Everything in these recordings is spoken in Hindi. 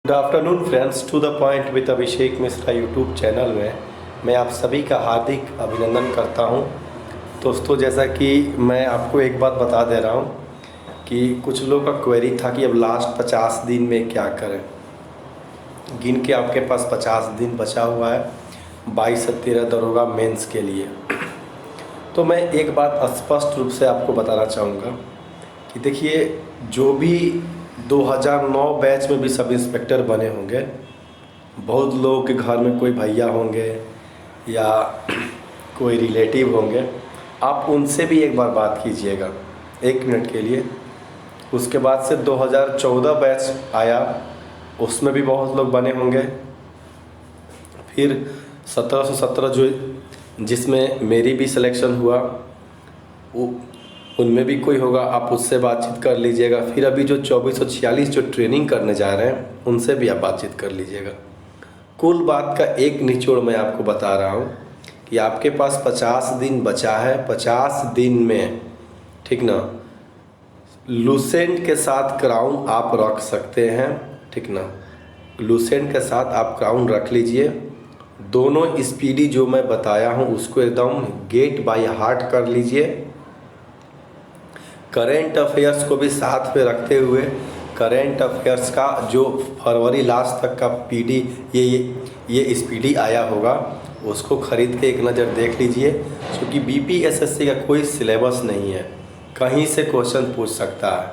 Good afternoon friends, to the point with Abhishek Mishra YouTube channel में मैं आप सभी का हार्दिक अभिनंदन करता हूं। दोस्तों, जैसा कि मैं आपको एक बात बता दे रहा हूं कि कुछ लोगों का क्वेरी था कि अब लास्ट 50 दिन में क्या करें। गिन के आपके पास 50 दिन बचा हुआ है 22 से 13 दरोगा मेंस के लिए। तो मैं एक बात स्पष्ट रूप से आपको बताना चाहूँगा कि देखिए, जो भी 2009 बैच में भी सब इंस्पेक्टर बने होंगे, बहुत लोगों के घर में कोई भैया होंगे या कोई रिलेटिव होंगे, आप उनसे भी एक बार बात कीजिएगा 1 मिनट के लिए। उसके बाद से 2014 बैच आया, उसमें भी बहुत लोग बने होंगे। फिर 1717 जो जिसमें मेरी भी सिलेक्शन हुआ, उनमें भी कोई होगा, आप उससे बातचीत कर लीजिएगा। फिर अभी जो 2446 जो ट्रेनिंग करने जा रहे हैं, उनसे भी आप बातचीत कर लीजिएगा। कुल बात का एक निचोड़ मैं आपको बता रहा हूँ कि आपके पास 50 दिन बचा है। 50 दिन में, ठीक ना, लूसेंट के साथ क्राउन आप रख सकते हैं, ठीक ना। लूसेंट के साथ आप क्राउन रख लीजिए। दोनों स्पीडी जो मैं बताया हूँ उसको एकदम गेट बाय हार्ट कर लीजिए। करेंट अफेयर्स को भी साथ में रखते हुए करेंट अफेयर्स का जो फरवरी लास्ट तक का पीडी ये स्पीडी आया होगा, उसको ख़रीद के एक नज़र देख लीजिए। क्योंकि बीपीएसएससी का कोई सिलेबस नहीं है, कहीं से क्वेश्चन पूछ सकता है,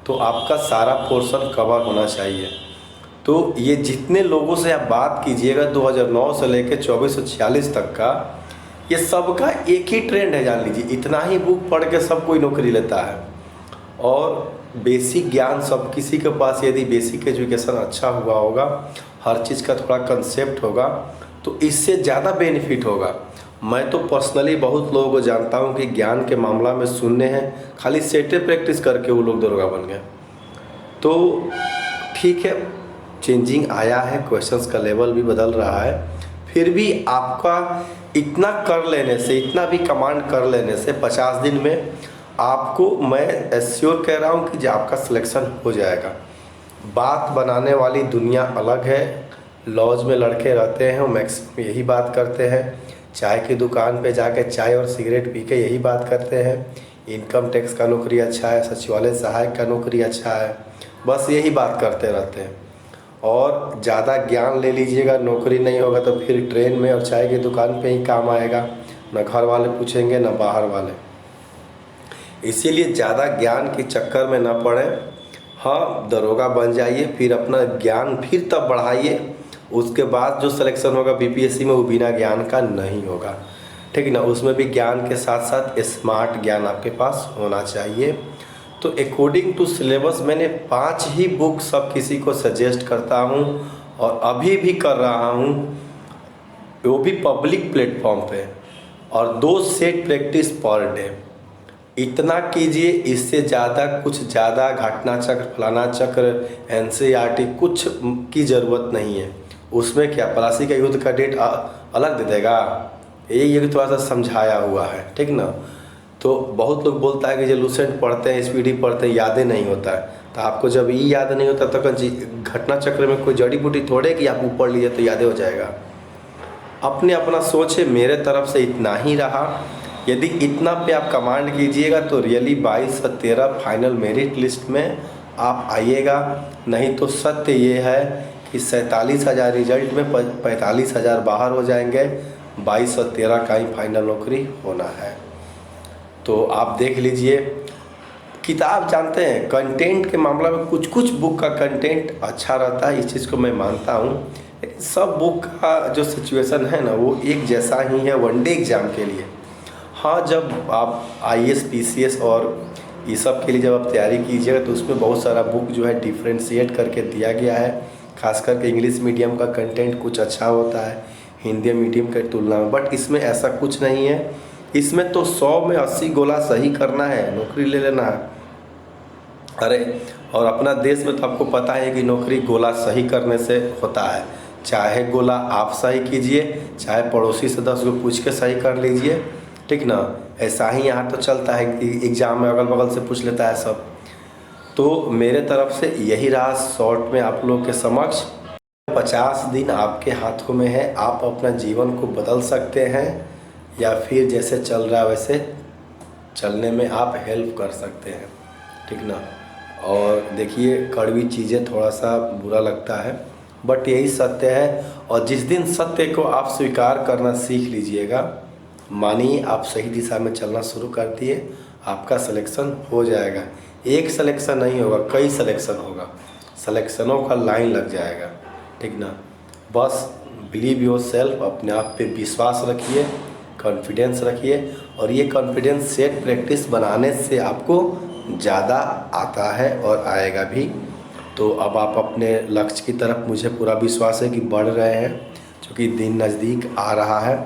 तो आपका सारा पोर्शन कवर होना चाहिए। तो ये जितने लोगों से आप बात कीजिएगा 2009 से लेकर 2446 तक का, ये सबका एक ही ट्रेंड है। जान लीजिए, इतना ही बुक पढ़ के सब कोई नौकरी लेता है। और बेसिक ज्ञान सब किसी के पास, यदि बेसिक एजुकेशन अच्छा हुआ होगा, हर चीज़ का थोड़ा कंसेप्ट होगा, तो इससे ज़्यादा बेनिफिट होगा। मैं तो पर्सनली बहुत लोगों को जानता हूँ कि ज्ञान के मामला में शून्य हैं, खाली सेटे प्रैक्टिस करके वो लोग दरोगा बन गए। तो ठीक है, चेंजिंग आया है, क्वेश्चंस का लेवल भी बदल रहा है, फिर भी आपका इतना कर लेने से, इतना भी कमांड कर लेने से 50 दिन में आपको मैं एश्योर कह रहा हूँ कि आपका सिलेक्शन हो जाएगा। बात बनाने वाली दुनिया अलग है। लॉज में लड़के रहते हैं, वो मैक्सिमम यही बात करते हैं। चाय की दुकान पे जाके चाय और सिगरेट पी के यही बात करते हैं, इनकम टैक्स का नौकरी अच्छा है, सचिवालय सहायक का नौकरी अच्छा है, बस यही बात करते रहते हैं। और ज़्यादा ज्ञान ले लीजिएगा, नौकरी नहीं होगा तो फिर ट्रेन में और चाय की दुकान पे ही काम आएगा, न घर वाले पूछेंगे न बाहर वाले। इसीलिए ज़्यादा ज्ञान के चक्कर में न पड़े। हाँ, दरोगा बन जाइए, फिर अपना ज्ञान फिर तब बढ़ाइए। उसके बाद जो सिलेक्शन होगा बीपीएससी में, वो बिना ज्ञान का नहीं होगा, ठीक है ना। उसमें भी ज्ञान के साथ साथ स्मार्ट ज्ञान आपके पास होना चाहिए। तो अकॉर्डिंग टू सिलेबस मैंने 5 ही बुक सब किसी को सजेस्ट करता हूँ, और अभी भी कर रहा हूँ, वो भी पब्लिक प्लेटफॉर्म पे, और 2 सेट प्रैक्टिस पर डे। इतना कीजिए, इससे ज़्यादा कुछ ज़्यादा घटना चक्र, फलाना चक्र, एनसीईआरटी कुछ की ज़रूरत नहीं है। उसमें क्या प्लासी का युद्ध का डेट अलग दे देगा, ये थोड़ा सा समझाया हुआ है, ठीक ना। तो बहुत लोग बोलता है कि जो लूसेंट पढ़ते हैं, स्पीडी पढ़ते हैं, यादें नहीं होता है। तो आपको जब ये याद नहीं होता तो घटना चक्र में कोई जड़ी बूटी थोड़े कि आप ऊपर लिए तो यादें हो जाएगा। अपना सोच है। मेरे तरफ से इतना ही रहा। यदि इतना पे आप कमांड कीजिएगा तो रियली 22 से 13 फाइनल मेरिट लिस्ट में आप आइएगा। नहीं तो सत्य ये है कि 47,000 रिजल्ट में 45,000 बाहर हो जाएंगे। 22 और 13 का ही फाइनल नौकरी होना है। तो आप देख लीजिए, किताब जानते हैं कंटेंट के मामला में कुछ कुछ बुक का कंटेंट अच्छा रहता है, इस चीज़ को मैं मानता हूँ। लेकिन सब बुक का जो सिचुएशन है ना, वो एक जैसा ही है वनडे एग्ज़ाम के लिए। हाँ, जब आप आईएएस पीसीएस और ये सब के लिए जब आप तैयारी कीजिएगा तो उसमें बहुत सारा बुक जो है डिफ्रेंशिएट करके दिया गया है। खास करके इंग्लिश मीडियम का कंटेंट कुछ अच्छा होता है हिंदी मीडियम के तुलना में, बट इसमें ऐसा कुछ नहीं है। इसमें तो 100 में 80 गोला सही करना है, नौकरी ले लेना है। अरे, और अपना देश में तो आपको पता है कि नौकरी गोला सही करने से होता है। चाहे गोला आप सही कीजिए, चाहे पड़ोसी से 10 को पूछ के सही कर लीजिए, ठीक ना। ऐसा ही यहाँ तो चलता है कि एग्ज़ाम में अगल बगल से पूछ लेता है सब। तो मेरे तरफ से यही रहा शॉर्ट में आप लोग के समक्ष। 50 दिन आपके हाथों में है, आप अपना जीवन को बदल सकते हैं या फिर जैसे चल रहा है वैसे चलने में आप हेल्प कर सकते हैं, ठीक ना। और देखिए कड़वी चीज़ें थोड़ा सा बुरा लगता है, बट यही सत्य है। और जिस दिन सत्य को आप स्वीकार करना सीख लीजिएगा, मानिए आप सही दिशा में चलना शुरू कर दिए, आपका सिलेक्शन हो जाएगा। एक सिलेक्शन नहीं होगा, कई सिलेक्शन होगा, सिलेक्शनों का लाइन लग जाएगा, ठीक ना। बस बिलीव योर सेल्फ, अपने आप पे विश्वास रखिए, कॉन्फिडेंस रखिए। और ये कॉन्फिडेंस सेट प्रैक्टिस बनाने से आपको ज़्यादा आता है और आएगा भी। तो अब आप अपने लक्ष्य की तरफ, मुझे पूरा विश्वास है कि बढ़ रहे हैं, क्योंकि दिन नज़दीक आ रहा है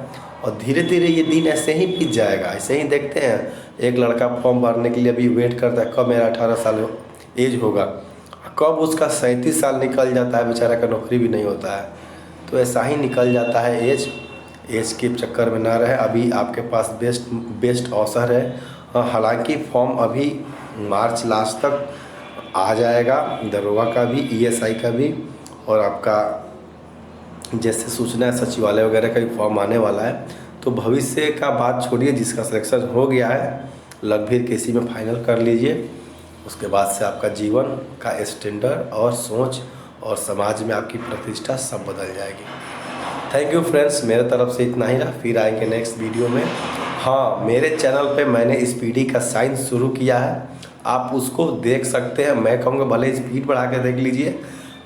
और धीरे धीरे ये दिन ऐसे ही बीत जाएगा। ऐसे ही देखते हैं, एक लड़का फॉर्म भरने के लिए अभी वेट करता है, कब मेरा 18 साल एज होगा, कब उसका 37 साल निकल जाता है, बेचारा का नौकरी भी नहीं होता है। तो ऐसा ही निकल जाता है एज के चक्कर में ना रहे। अभी आपके पास बेस्ट अवसर है। हालांकि फॉर्म अभी मार्च लास्ट तक आ जाएगा, दरोगा का भी, ESI का भी, और आपका जैसे सूचना सचिवालय वगैरह का भी फॉर्म आने वाला है। तो भविष्य का बात छोड़िए, जिसका सिलेक्शन हो गया है लगभग किसी में फाइनल कर लीजिए। उसके बाद से आपका जीवन का स्टैंडर्ड और सोच और समाज में आपकी प्रतिष्ठा सब बदल जाएगी। थैंक यू फ्रेंड्स, मेरे तरफ से इतना ही रहा, फिर आएंगे नेक्स्ट वीडियो में। हाँ, मेरे चैनल पे मैंने स्पीडी का साइंस शुरू किया है, आप उसको देख सकते हैं। मैं कहूँगा भले स्पीड बढ़ा के देख लीजिए,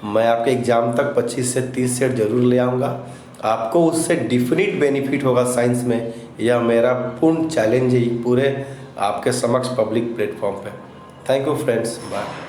मैं आपके एग्ज़ाम तक 25 से 30 सेट जरूर ले आऊँगा। आपको उससे डिफिनिट बेनिफिट होगा साइंस में, यह मेरा पूर्ण चैलेंज है पूरे आपके समक्ष पब्लिक प्लेटफॉर्म पे। Thank you friends, bye.